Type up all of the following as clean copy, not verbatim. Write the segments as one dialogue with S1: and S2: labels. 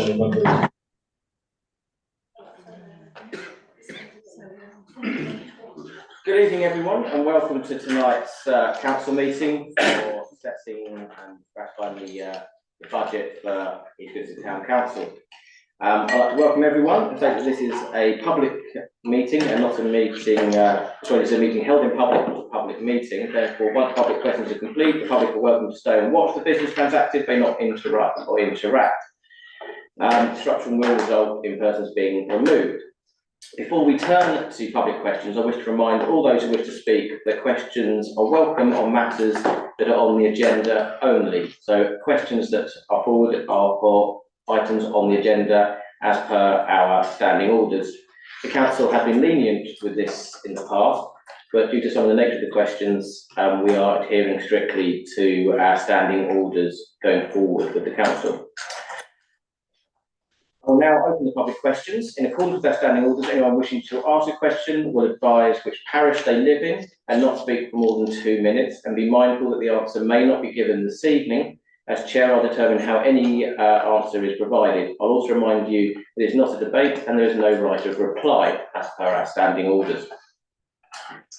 S1: Good evening, everyone, and welcome to tonight's council meeting for setting and ratifying the budget for East Grinstead Town Council. I'd like to welcome everyone and say that this is a public meeting and not a meeting, it's a meeting held in public, not a public meeting. Therefore, once public questions are complete, the public are welcome to stay and watch the business transacted, may not interrupt or interact. Disruption will result in persons being removed. Before we turn to public questions, I wish to remind all those who wish to speak that questions are welcome on matters that are on the agenda only. So questions that are forwarded are for items on the agenda as per our standing orders. The council has been lenient with this in the past, but due to some of the nature of the questions, we are adhering strictly to our standing orders going forward with the council. I will now open the public questions. In accordance with our standing orders, anyone wishing to ask a question will advise which parish they live in and not speak for more than 2 minutes, and be mindful that the answer may not be given this evening. As chair, I'll determine how any answer is provided. I'll also remind you that it's not a debate and there is no right of reply as per our standing orders.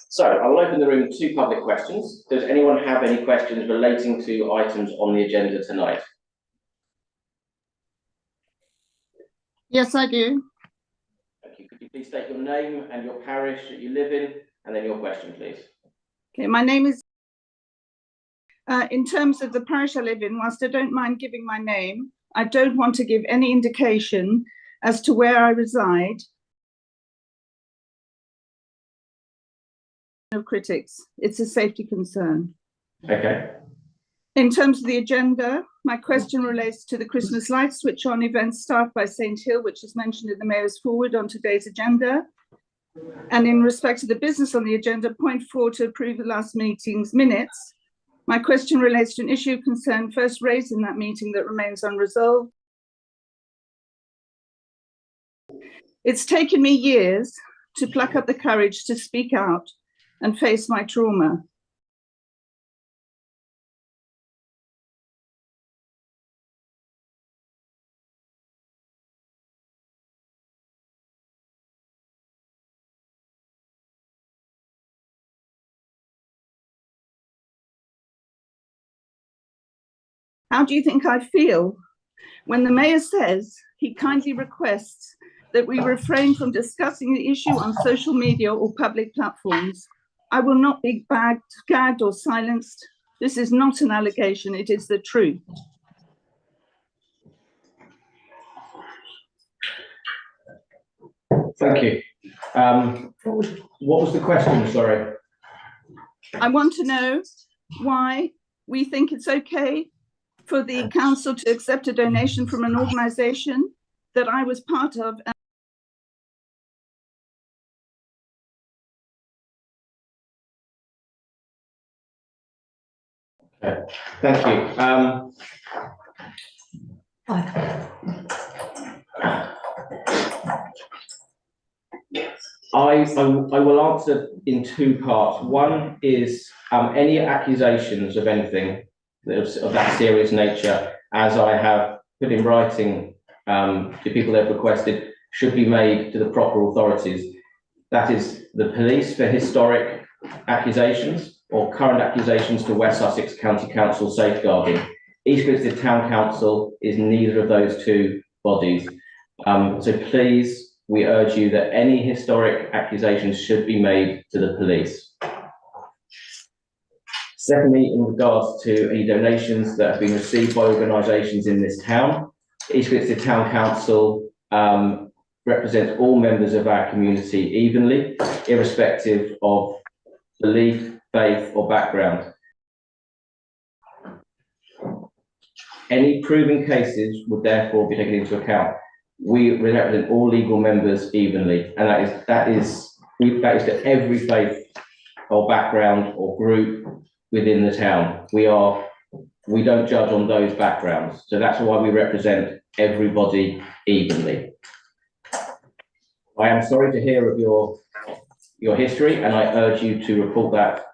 S1: So I will open the room to public questions. Does anyone have any questions relating to items on the agenda tonight?
S2: Yes, I do.
S1: Thank you. Could you please state your name and your parish that you live in, and then your question, please?
S2: Okay, my name is, in terms of the parish I live in, whilst I don't mind giving my name, I don't want to give any indication as to where I reside of critics. It's a safety concern.
S1: Okay.
S2: In terms of the agenda, my question relates to the Christmas light switch on event staffed by St Hill, which is mentioned in the Mayor's forward on today's agenda. And in respect to the business on the agenda, point 4 to approve the last meeting's minutes. My question relates to an issue of concern first raised in that meeting that remains unresolved. It's taken me years to pluck up the courage to speak out and face my trauma. How do you think I feel when the Mayor says he kindly requests that we refrain from discussing the issue on social media or public platforms? I will not be gagged or silenced. This is not an allegation, it is the truth.
S1: Thank you. What was the question, sorry?
S2: I want to know why we think it's okay for the council to accept a donation from an organisation that I was part of.
S1: Okay. Thank you. I will answer in 2 parts. One is any accusations of anything of that serious nature, as I have put in writing to people they've requested, should be made to the proper authorities. That is the police for historic accusations or current accusations to West Sussex County Council safeguarding. East Grinstead Town Council is neither of those 2 bodies. So please, we urge you that any historic accusations should be made to the police. Secondly, in regards to any donations that have been received by organisations in this town, East Grinstead Town Council represents all members of our community evenly, irrespective of belief, faith or background. Any proven cases would therefore be taken into account. We represent all legal members evenly, and that is to every faith or background or group within the town. We don't judge on those backgrounds, so that's why we represent everybody evenly. I am sorry to hear of your history, and I urge you to report that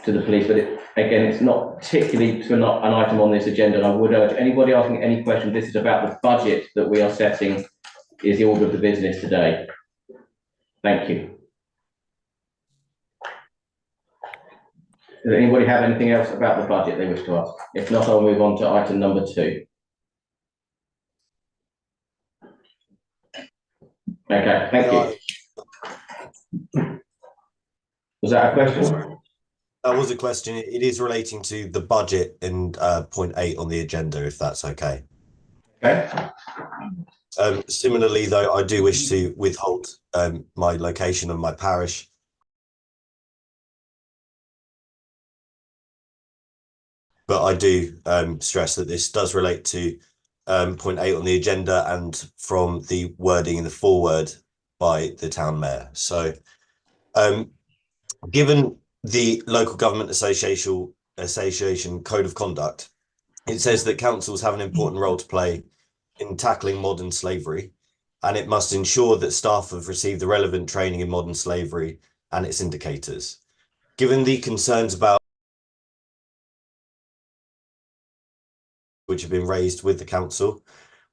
S1: to the police, but again, it's not particularly an item on this agenda. And I would urge anybody asking any questions, this is about the budget that we are setting, is the order of the business today. Thank you. Does anybody have anything else about the budget they wish to ask? If not, I'll move on to item number 2. Okay, thank you. Was that a question?
S3: That was a question. It is relating to the budget and point 8 on the agenda, if that's okay.
S1: Okay.
S3: Similarly, though, I do wish to withhold my location of my parish. But I do stress that this does relate to point 8 on the agenda and from the wording in the foreword by the town mayor. So given the Local Government Association Code of Conduct, it says that councils have an important role to play in tackling modern slavery, and it must ensure that staff have received the relevant training in modern slavery and its indicators. Given the concerns about which have been raised with the council,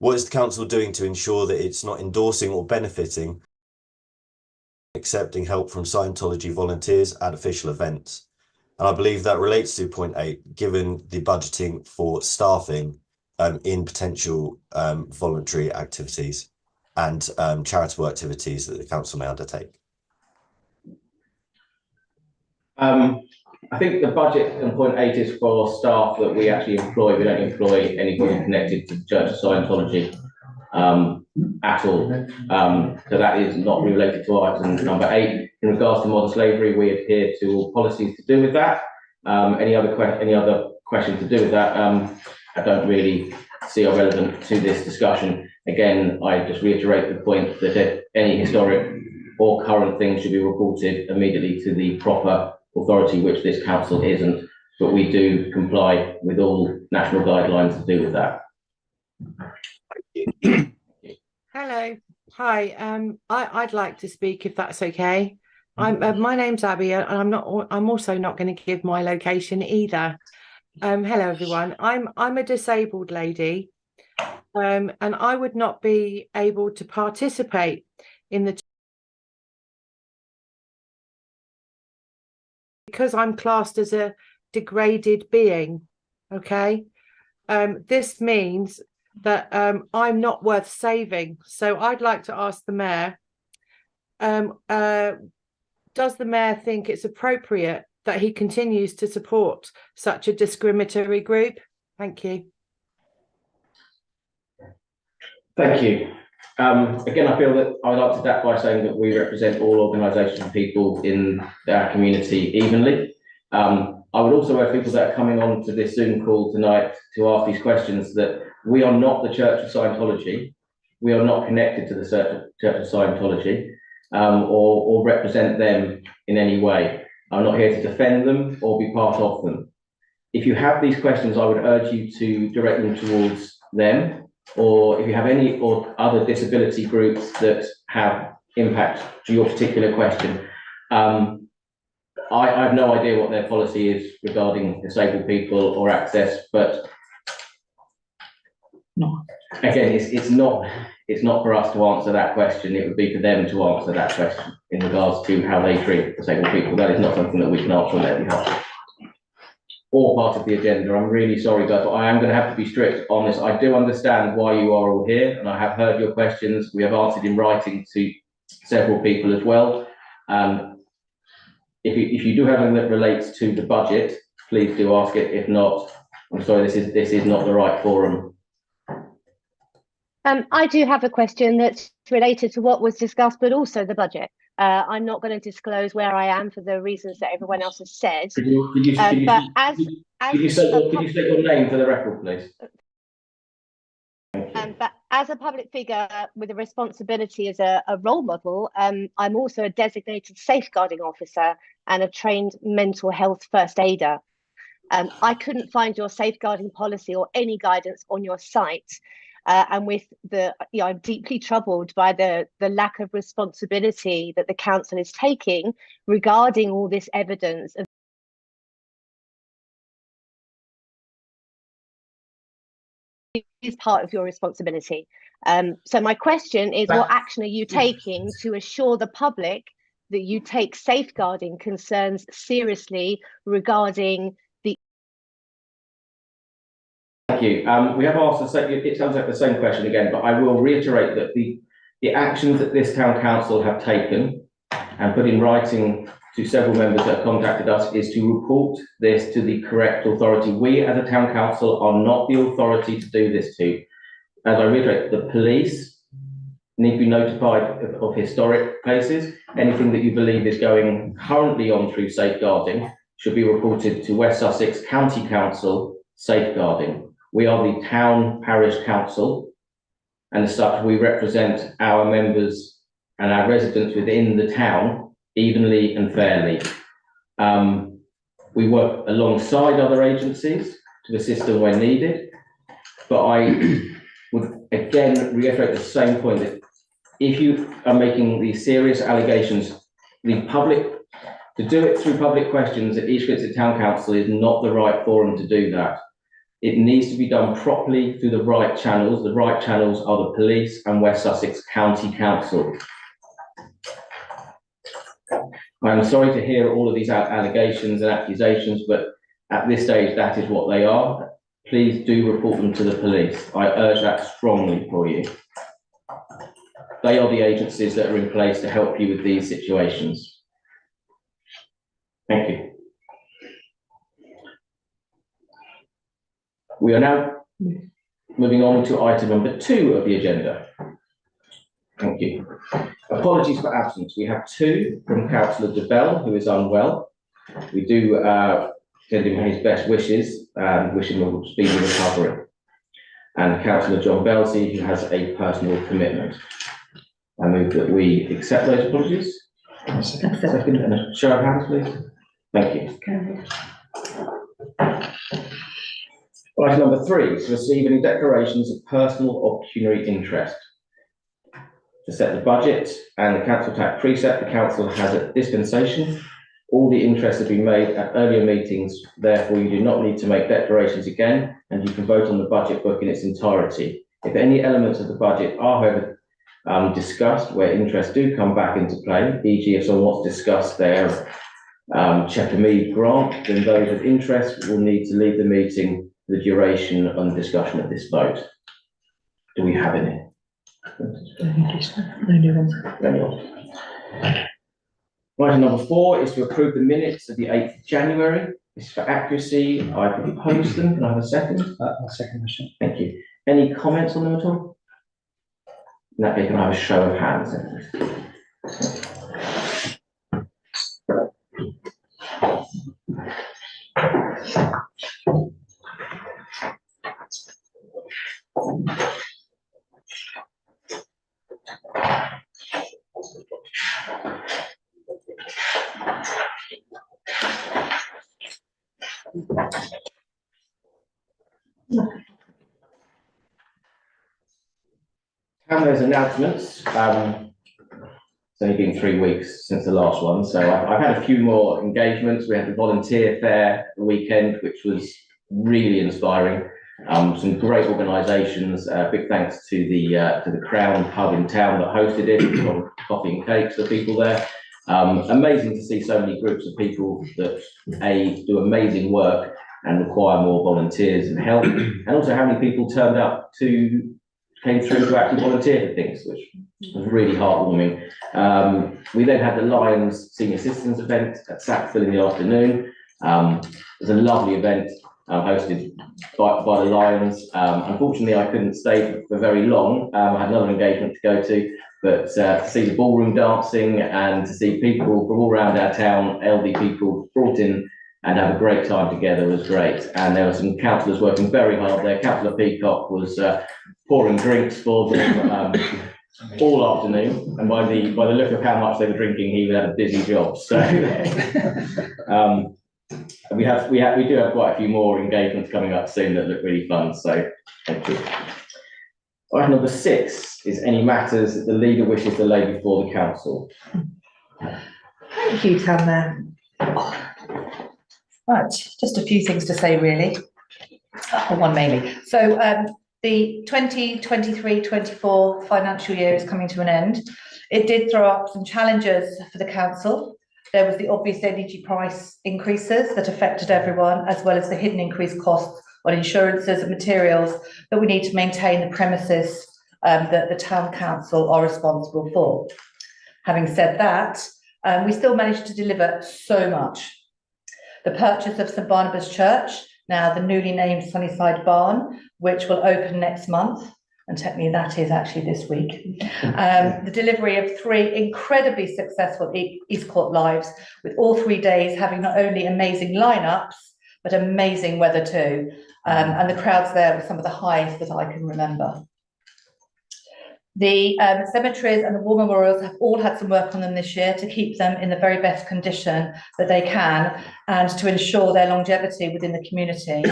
S3: what is the council doing to ensure that it's not endorsing or benefiting accepting help from Scientology volunteers at official events? And I believe that relates to point 8, given the budgeting for staffing in potential voluntary activities and charitable activities that the council may undertake.
S1: I think the budget on point 8 is for staff that we actually employ. We don't employ anybody connected to the Church of Scientology at all. So that is not related to item number 8. In regards to modern slavery, we adhere to all policies to do with that. Any other questions to do with that? I don't really see are relevant to this discussion. Again, I just reiterate the point that any historic or current things should be reported immediately to the proper authority, which this council isn't, but we do comply with all national guidelines to do with that.
S4: Hello, hi. I'd like to speak if that's okay. My name's Abby, and I'm also not going to give my location either. Hello everyone. I'm a disabled lady, and I would not be able to participate in the because I'm classed as a degraded being. Okay, this means that I'm not worth saving. So I'd like to ask the mayor, does the mayor think it's appropriate that he continues to support such a discriminatory group? Thank you.
S1: Thank you. Again, I feel that I'd answer that by saying that we represent all organisations and people in our community evenly. I would also urge people that are coming on to this Zoom call tonight to ask these questions that we are not the Church of Scientology. We are not connected to the Church of Scientology or represent them in any way. I'm not here to defend them or be part of them. If you have these questions, I would urge you to direct them towards them, or if you have any or other disability groups that have impact to your particular question. I have no idea what their policy is regarding disabled people or access, but again, it's not for us to answer that question. It would be for them to answer that question in regards to how they treat disabled people. That is not something that we can answer on their behalf or part of the agenda. I'm really sorry, guys, but I am going to have to be strict on this. I do understand why you are all here, and I have heard your questions. We have answered in writing to several people as well. If you do have anything that relates to the budget, please do ask it. If not, I'm sorry, this is not the right forum.
S5: I do have a question that's related to what was discussed, but also the budget. I'm not going to disclose where I am for the reasons that everyone else has said.
S1: Could you state your name for the record, please?
S5: But as a public figure with a responsibility as a role model, I'm also a designated safeguarding officer and a trained mental health first aider. I couldn't find your safeguarding policy or any guidance on your site. And with I'm deeply troubled by the lack of responsibility that the council is taking regarding all this evidence of is part of your responsibility. So my question is, what action are you taking to assure the public that you take safeguarding concerns seriously regarding the...
S1: Thank you. We have asked the same, it sounds like the same question again, but I will reiterate that the actions that this town council have taken and put in writing to several members that have contacted us is to report this to the correct authority. We as a town council are not the authority to do this to. As I reiterate, the police need to be notified of historic cases. Anything that you believe is going currently on through safeguarding should be reported to West Sussex County Council Safeguarding. We are the town parish council, and as such, we represent our members and our residents within the town evenly and fairly. We work alongside other agencies to assist them when needed, but I would again reiterate the same point that if you are making these serious allegations, the public, to do it through public questions at each visit town council is not the right forum to do that. It needs to be done properly through the right channels. The right channels are the police and West Sussex County Council. I'm sorry to hear all of these allegations and accusations, but at this stage, that is what they are. Please do report them to the police. I urge that strongly for you. They are the agencies that are in place to help you with these situations. Thank you. We are now moving on to item number 2 of the agenda. Thank you. Apologies for absence. We have 2 from Councillor de Bell, who is unwell. We do send him his best wishes and wish him a speedy recovery. And Councillor John Belsey, who has a personal commitment. I move that we accept those apologies. Second, and a show of hands, please. Thank you. Item number 3 is to receive any declarations of personal or pecuniary interest. To set the budget and the council tax precept, the council has a dispensation. All the interests have been made at earlier meetings, therefore you do not need to make declarations again, and you can vote on the budget book in its entirety. If any elements of the budget are, however, discussed where interests do come back into play, e.g. if someone wants to discuss their Checker Mead grant, then those of interest will need to leave the meeting for the duration and discussion of this vote. Do we have any? No new ones. Item number 4 is to approve the minutes of the 8th of January. This is for accuracy. I propose them. Can I have a second?
S6: I'll second the motion.
S1: Thank you. Any comments on them at all? In that case, can I have a show of hands? There's announcements. It's only been 3 weeks since the last one, so I've had a few more engagements. We had the volunteer fair the weekend, which was really inspiring. Some great organisations. Big thanks to the Crown pub in town that hosted it. A lot of coffee and cakes for people there. Amazing to see so many groups of people that do amazing work and require more volunteers and help, and also how many people came through to actually volunteer for things, which was really heartwarming. We then had the Lions Senior Citizens event at Sackville in the afternoon. It was a lovely event hosted by the Lions. Unfortunately, I couldn't stay for very long. I had another engagement to go to, but to see the ballroom dancing and to see people from all around our town, elderly people brought in and have a great time together was great. And there were some councillors working very hard there. Councillor Peacock was pouring drinks for them all afternoon, and by the look of how much they were drinking, he had a busy job. So we do have quite a few more engagements coming up soon that look really fun. So thank you. Item number 6 is any matters that the leader wishes to lay before the council.
S7: Thank you, Town Mayor. Right, just a few things to say, really. Or one mainly. So The 2023-24 financial year is coming to an end. It did throw up some challenges for the council. There was the obvious energy price increases that affected everyone, as well as the hidden increased costs on insurances and materials that we need to maintain the premises that the town council are responsible for. Having said that, we still managed to deliver so much. The purchase of St Barnabas Church, now the newly named Sunnyside Barn, which will open next month, and technically that is actually this week. The delivery of 3 incredibly successful East Court Lives, with all 3 days having not only amazing lineups, but amazing weather too. And the crowds there were some of the highest that I can remember. The cemeteries and the war memorials have all had some work on them this year to keep them in the very best condition that they can and to ensure their longevity within the community.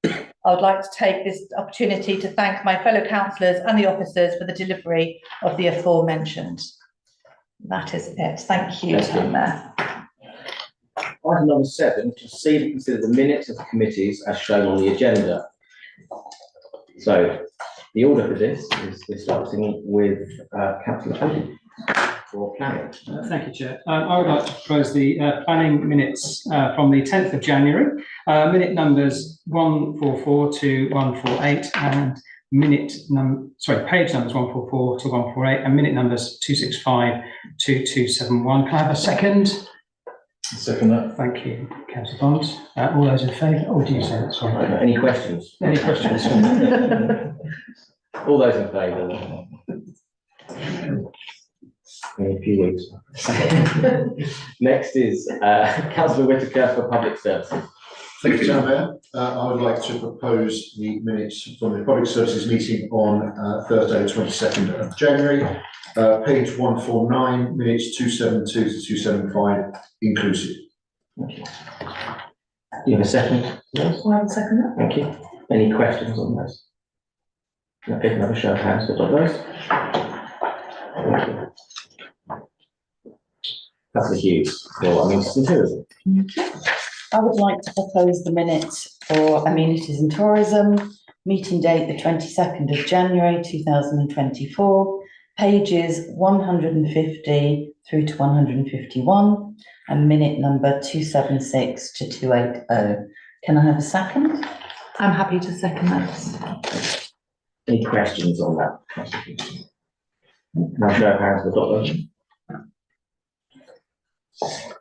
S7: I would like to take this opportunity to thank my fellow councillors and the officers for the delivery of the aforementioned. That is it. Thank you, Town Mayor.
S1: Item number 7, to see and consider the minutes of the committees as shown on the agenda. So the order for this is starting with Councillor Cody for planning.
S6: Thank you, Chair. I would like to propose the planning minutes from the 10th of January, minute numbers 144 to 148 and page numbers 144 to 148 and minute numbers 265 to 271. Can I have a second?
S8: Second that.
S6: Thank you, Councillor Bond. All those in favour? Or do you say that? Sorry.
S1: Any questions?
S6: Any questions?
S1: All those in favour? In a few weeks. Next is Councillor Whitaker for Public Services.
S8: Thank you, Town Mayor. I would like to propose the minutes from the Public Services meeting on Thursday, 22nd of January, page 149, minutes 272 to 275, inclusive.
S1: Thank you. You have a second? Yes.
S7: I have a second that.
S1: Thank you. Any questions on those? Okay, another show of hands for those. Thank you. Councillor Hughes, for St Tourism.
S9: I would like to propose the minutes for Amenities and Tourism, meeting date the 22nd of January 2024, pages 150 through to 151, and minute number 276 to 280. Can I have a second?
S7: I'm happy to second that.
S1: Any questions on that? Now show of hands for those.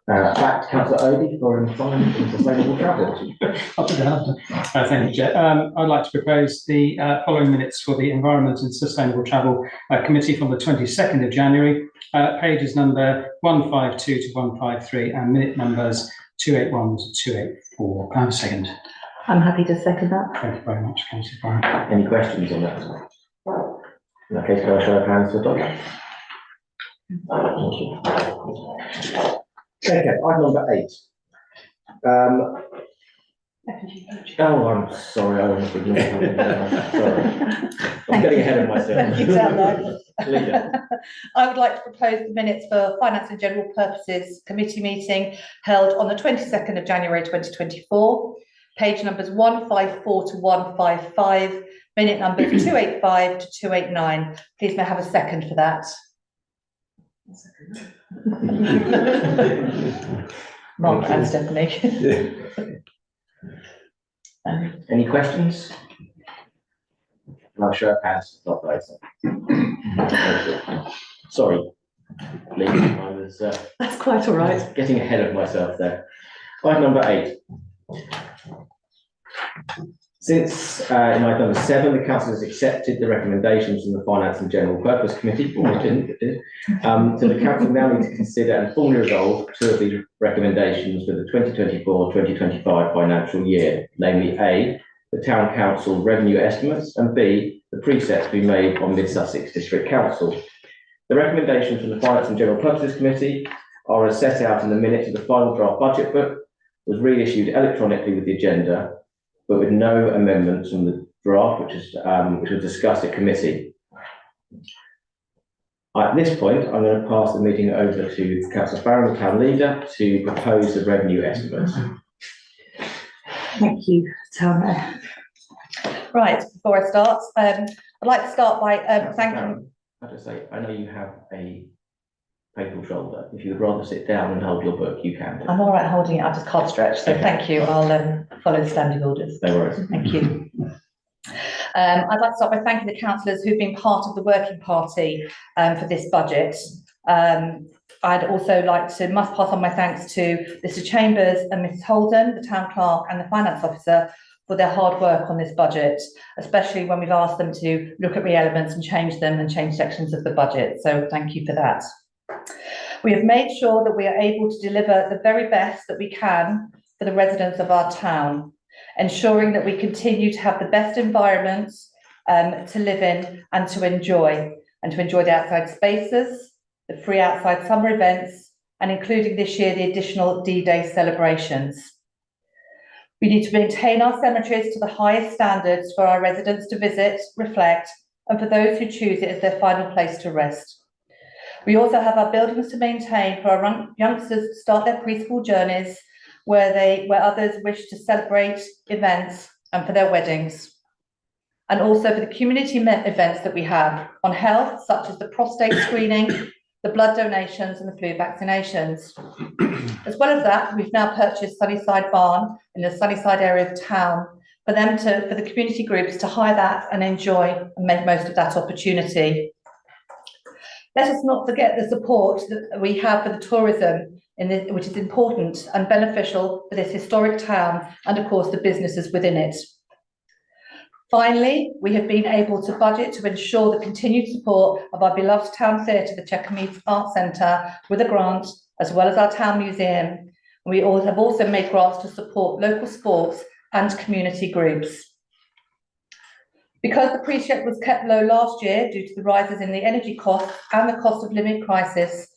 S1: Back to Councillor Odie for Environment and Sustainable Travel.
S6: Thank you, Chair. I'd like to propose the following minutes for the Environment and Sustainable Travel Committee from the 22nd of January, pages number 152 to 153 and minute numbers 281 to 284. Can I have a second?
S7: I'm happy to second that.
S6: Thank you very much, Councillor Brown.
S1: Any questions on that? In that case, can I show of hands for Dr. Thank you. Okay, item number 8. Oh, I'm sorry, I was thinking. Sorry, I'm getting ahead of myself.
S7: Thank you, Town Mayor.
S1: Leader.
S7: I would like to propose the minutes for Finance and General Purposes Committee meeting held on the 22nd of January 2024, page numbers 154 to 155, minute numbers 285 to 289. Please may I have a second for that? Mark and Stephanie.
S1: Any questions? I'll show of hands. Not right. Sorry, Lee, I was
S7: That's quite all right.
S1: getting ahead of myself there. Item number 8. Since in item number 7, the council has accepted the recommendations from the Finance and General Purpose Committee, or it didn't, it did. So the council now need to consider and formally resolve 2 of these recommendations for the 2024-2025 financial year, namely A, the Town Council revenue estimates, and B, the presets to be made on Mid Sussex District Council. The recommendations from the Finance and General Purposes Committee are as set out in the minutes of the final draft budget book, was reissued electronically with the agenda, but with no amendments from the draft, which was discussed at committee. At this point, I'm going to pass the meeting over to Councillor Farron, the Town Leader, to propose the revenue estimates.
S7: Thank you, Town Mayor. Right, before I start, I'd like to start by thanking.
S1: I just say, I know you have a painful shoulder. If you would rather sit down and hold your book, you can do.
S7: I'm all right holding it, I just can't stretch, so
S1: Okay.
S7: thank you. I'll follow the standing orders.
S1: No worries.
S7: Thank you. I'd like to start by thanking the councillors who've been part of the working party for this budget. I'd also must pass on my thanks to Mr. Chambers and Mrs. Holden, the town clerk and the finance officer, for their hard work on this budget, especially when we've asked them to look at re-elements and change them and change sections of the budget. So thank you for that. We have made sure that we are able to deliver the very best that we can for the residents of our town, ensuring that we continue to have the best environments to live in and to enjoy the outside spaces, the free outside summer events, and including this year, the additional D-Day celebrations. We need to maintain our cemeteries to the highest standards for our residents to visit, reflect, and for those who choose it as their final place to rest. We also have our buildings to maintain for our youngsters to start their preschool journeys, where others wish to celebrate events and for their weddings. And also for the community events that we have on health, such as the prostate screening, the blood donations and the flu vaccinations. As well as that, we've now purchased Sunnyside Barn in the Sunnyside area of town for the community groups to hire that and enjoy and make most of that opportunity. Let us not forget the support that we have for the tourism, which is important and beneficial for this historic town and of course the businesses within it. Finally, we have been able to budget to ensure the continued support of our beloved town theatre, the Chequermeads Arts Centre, with a grant, as well as our town museum. We have also made grants to support local sports and community groups. Because the precept was kept low last year due to the rises in the energy costs and the cost of living crisis,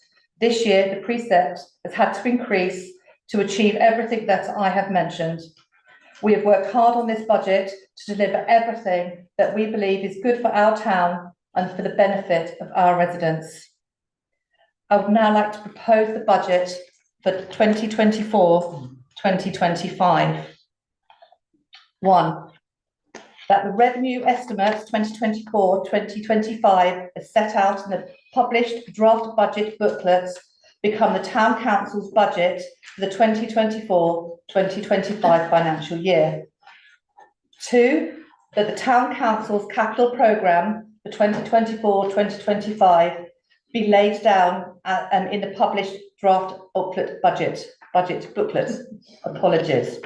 S7: this year the precept has had to increase to achieve everything that I have mentioned. We have worked hard on this budget to deliver everything that we believe is good for our town and for the benefit of our residents. I would now like to propose the budget for 2024-2025. 1. That the revenue estimates 2024-2025 as set out in the published draft budget booklets become the Town Council's budget for the 2024-2025 financial year. 2. That the Town Council's capital programme for 2024-2025 be laid down in the published draft budget booklet. Apologies.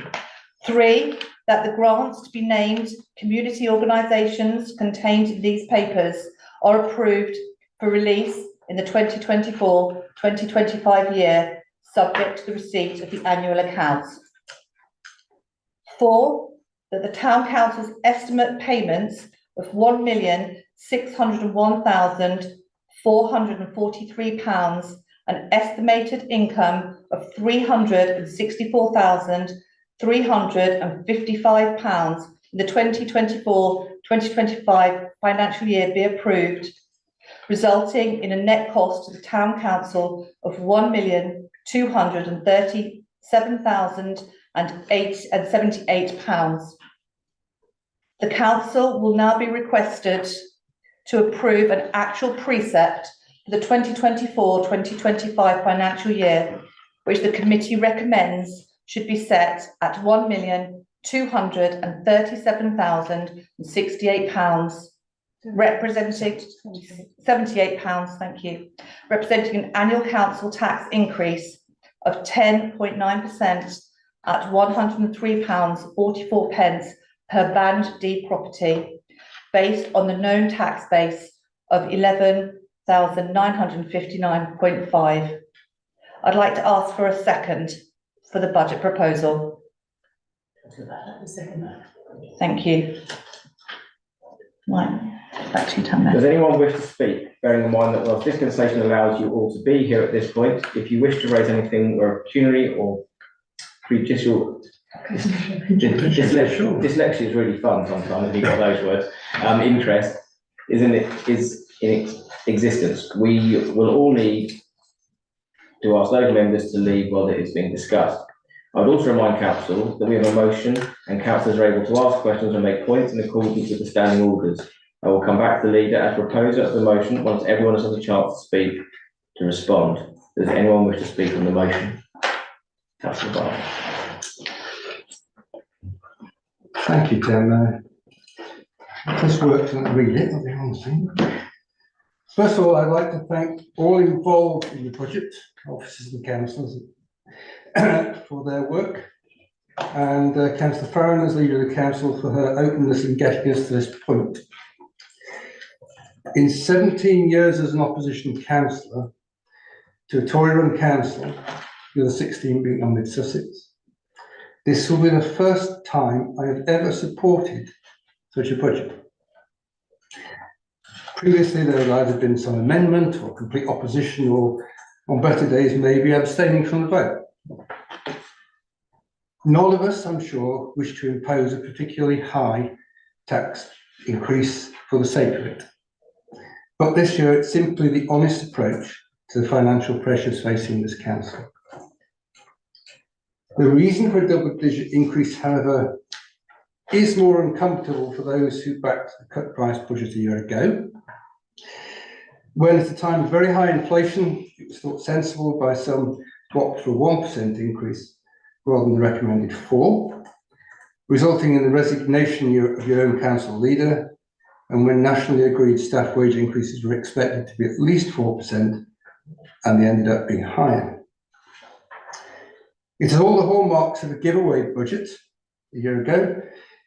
S7: 3. That the grants to be named community organisations contained in these papers are approved for release in the 2024-2025 year, subject to the receipt of the annual accounts. 4. That the Town Council's estimate payments of £1,601,443 and estimated income of £364,355 in the 2024-2025 financial year be approved, resulting in a net cost to the Town Council of £1,237,078. The Council will now be requested to approve an actual precept for the 2024-2025 financial year, which the committee recommends should be set at £1,237,068, representing £78, thank you, representing an annual council tax increase of 10.9% at £103.44 per Band D property, based on the known tax base of 11,959.5. I'd like to ask for a second for the budget proposal. Thank you. Right, back to you, Tamara.
S1: Does anyone wish to speak? Bearing in mind that whilst dispensation allows you all to be here at this point, if you wish to raise anything or opportunity or prejudicial, dyslexia is really fun sometimes if you've got those words, interest is in existence. We will all need to ask those members to leave while it is being discussed. I would also remind council that we have a motion and councillors are able to ask questions and make points in accordance with the standing orders. I will come back to the leader as proposer of the motion once everyone has had a chance to speak to respond. Does anyone wish to speak on the motion? Councillor Barr.
S10: Thank you, Tim. This worked and read it, I'll be honest with you. First of all, I'd like to thank all involved in the budget, officers and councillors, for their work, and Councillor Farron as leader of the council for her openness in getting us to this point. In 17 years as an opposition councillor to a Tory-run council, the other 16 being on Mid-Sussex, this will be the first time I have ever supported such a budget. Previously, there had either been some amendment or complete opposition, or on better days, maybe abstaining from the vote. None of us, I'm sure, wish to impose a particularly high tax increase for the sake of it. But this year, it's simply the honest approach to the financial pressures facing this council. The reason for a double-digit increase, however, is more uncomfortable for those who backed the cut price budget a year ago, when at a time of very high inflation, it was thought sensible by some to opt for a 1% increase rather than the recommended 4%, resulting in the resignation of your own council leader, and when nationally agreed staff wage increases were expected to be at least 4%, and they ended up being higher. It has all the hallmarks of a giveaway budget a year ago,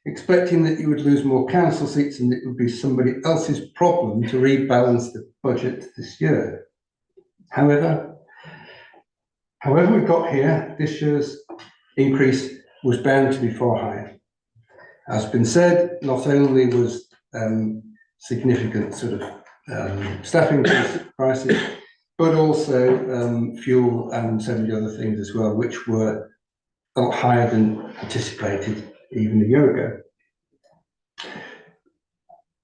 S10: expecting that you would lose more council seats and it would be somebody else's problem to rebalance the budget this year. However we got here, this year's increase was bound to be far higher. As has been said, not only was significant sort of staffing prices, but also fuel and so many other things as well, which were a lot higher than anticipated even a year ago.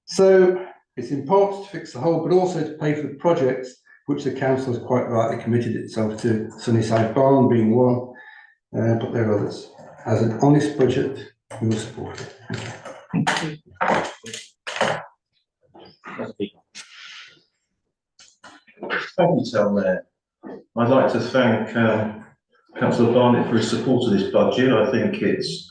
S10: So it's important to fix the hole, but also to pay for the projects which the council has quite rightly committed itself to, Sunnyside Barn being one, but there are others. As an honest budget, we will support it. Thank you.
S11: Thank you, Tom Mayor. I'd like to thank Councillor Barnett for his support of this budget. I think it's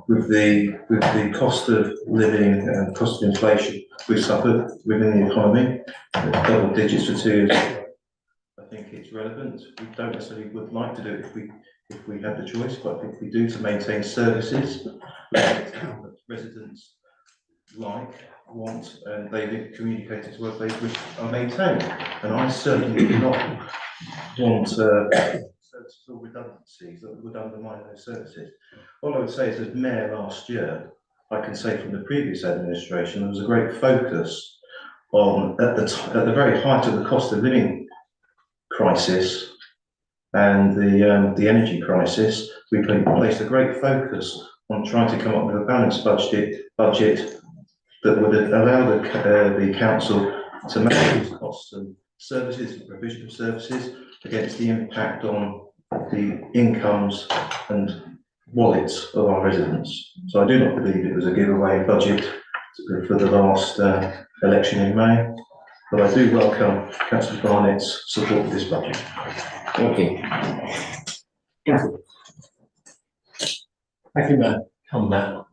S11: with the cost of living and cost of inflation we've suffered within the economy, double digits for 2 years. I think it's relevant. We don't necessarily would like to do it if we had the choice, but if we do to maintain services that residents want, and they've communicated to us they wish are maintained. And I certainly do not want services or redundancies that would undermine those services. All I would say is, as Mayor last year, I can say from the previous administration, there was a great focus on, at the very height of the cost of living crisis and the energy crisis, we placed a great focus on trying to come up with a balanced budget that would allow the council to manage costs and services, the provision of services, against the impact on the incomes and wallets of our residents. So I do not believe it was a giveaway budget for the last election in May, but I do welcome Councillor Barnett's support for this budget.
S1: Thank you.
S12: Thank you, Mayor.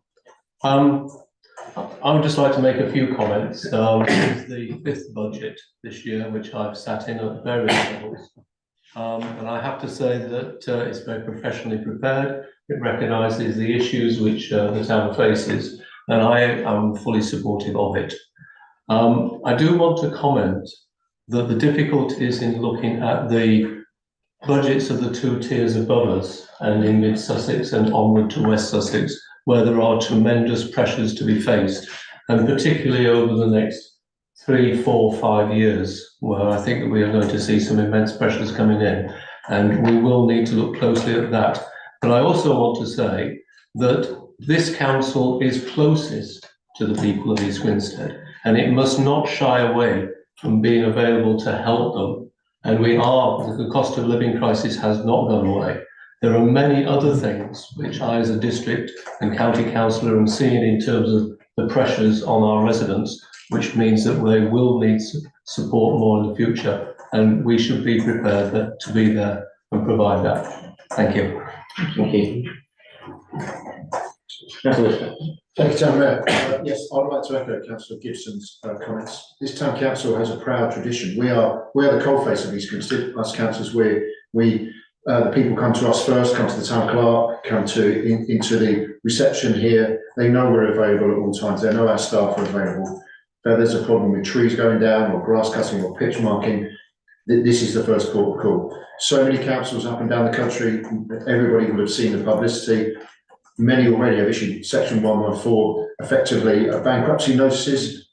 S12: I would just like to make a few comments. This is the 5th budget this year, which I've sat in at various levels. And I have to say that it's very professionally prepared. It recognises the issues which the town faces, and I am fully supportive of it. I do want to comment that the difficulties in looking at the budgets of the 2 tiers above us and in Mid Sussex and onward to West Sussex, where there are tremendous pressures to be faced, and particularly over the next 3, 4, 5 years, where I think that we are going to see some immense pressures coming in, and we will need to look closely at that. But I also want to say that this council is closest to the people of East Grinstead, and it must not shy away from being available to help them. And the cost of living crisis has not gone away. There are many other things which I, as a district and county councillor, am seeing in terms of the pressures on our residents, which means that they will need support more in the future, and we should be prepared to be there and provide that. Thank you.
S1: Thank you.
S8: Thank you, Town Mayor. Yes, I'd like to echo Councillor Gibson's comments. This town council has a proud tradition. We are the coalface of East Grinstead. Us councillors, the people come to us first, come to the town clerk, come into the reception here. They know we're available at all times. They know our staff are available. If there's a problem with trees going down or grass cutting or pitch marking, this is the first port of call. So many councils up and down the country, everybody will have seen the publicity. Many already have issued Section 114, effectively bankruptcy notices.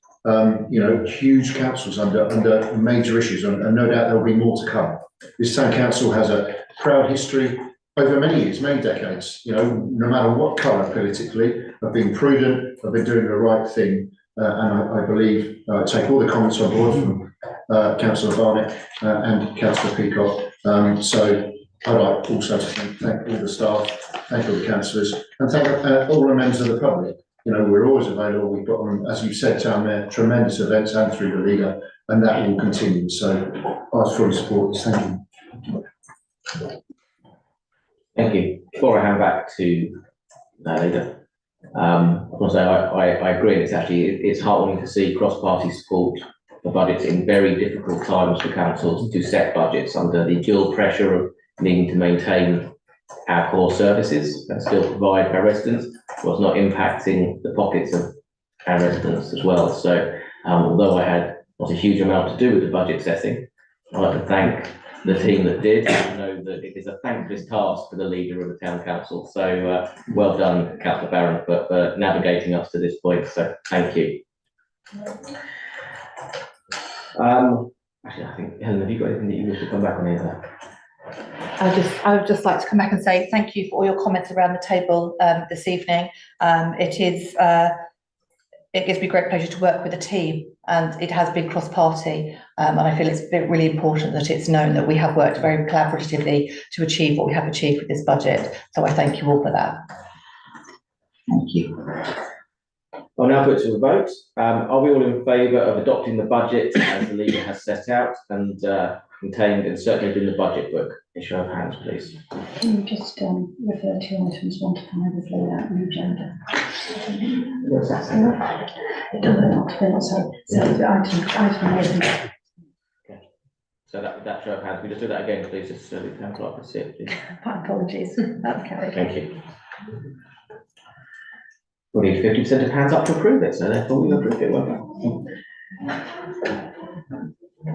S8: Huge councils under major issues, and no doubt there will be more to come. This town council has a proud history over many years, many decades. No matter what colour politically, of being prudent, of been doing the right thing, and I believe take all the comments on board from Councillor Barnett and Councillor Peacock. So I'd like also to thank all the staff, thank all the councillors, and thank all the members of the public. We're always available. We've got on, as you said, Town Mayor, tremendous events and through the leader, and that will continue. So I fully support this. Thank you.
S1: Thank you. Before I hand back to leader, I want to say I agree. It's heartening to see cross-party support for budgets in very difficult times for councils to set budgets under the dual pressure of needing to maintain our core services and still provide our residents, whilst not impacting the pockets of our residents as well. So although I had not a huge amount to do with the budget setting, I'd like to thank the team that did. I know that it is a thankless task for the leader of the town council. So well done, Councillor Barron, for navigating us to this point. So thank you. Actually, I think, Helen, have you got anything that you wish to come back on here?
S7: I would just like to come back and say thank you for all your comments around the table this evening. It gives me great pleasure to work with a team, and it has been cross-party, and I feel it's really important that it's known that we have worked very collaboratively to achieve what we have achieved with this budget. So I thank you all for that. Thank you.
S1: I'll now put to a vote. Are we all in favour of adopting the budget as the leader has set out and contained and circulated in the budget book? A show of hands, please.
S9: Can you just refer to items 1 to 5 as laid out in the agenda?
S1: What's that saying?
S9: It doesn't not fill, so item 11.
S1: Okay. So that show of hands, we just do that again, please, just so the town clerk can see it, please.
S9: My apologies. That's carried.
S1: Thank you. We need 50% of hands up to approve it, so therefore we approve it. Well done.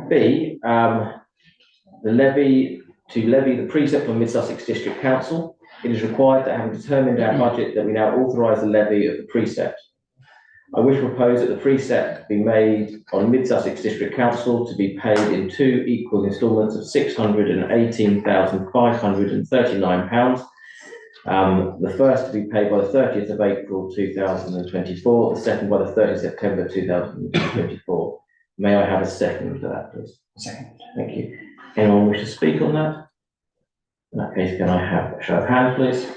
S1: B, the levy the precept on Mid Sussex District Council. It is required that, having determined our budget, that we now authorise the levy of the precept. I wish to propose that the precept be made on Mid Sussex District Council to be paid in 2 equal instalments of £618,539. The first to be paid by the 30th of April 2024, the second by the 30th of September 2024. May I have a second for that, please?
S6: Second.
S1: Thank you. Anyone wish to speak on that? In that case, can I have a show of hands, please?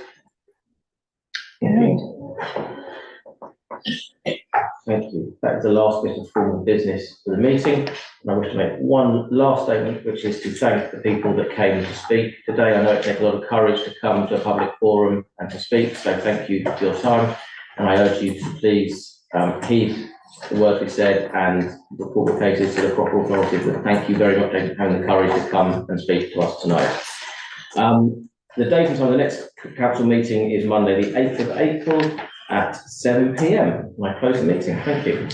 S1: Thank you. That is the last bit of formal business for the meeting. And I wish to make one last statement, which is to thank the people that came to speak today. I know it takes a lot of courage to come to a public forum and to speak, so thank you for your time. And I urge you to please heed the words we said and report the cases to the proper authorities. But thank you very much for having the courage to come and speak to us tonight. The date and time of the next council meeting is Monday, the 8th of April at 7 p.m. I close the meeting. Thank you.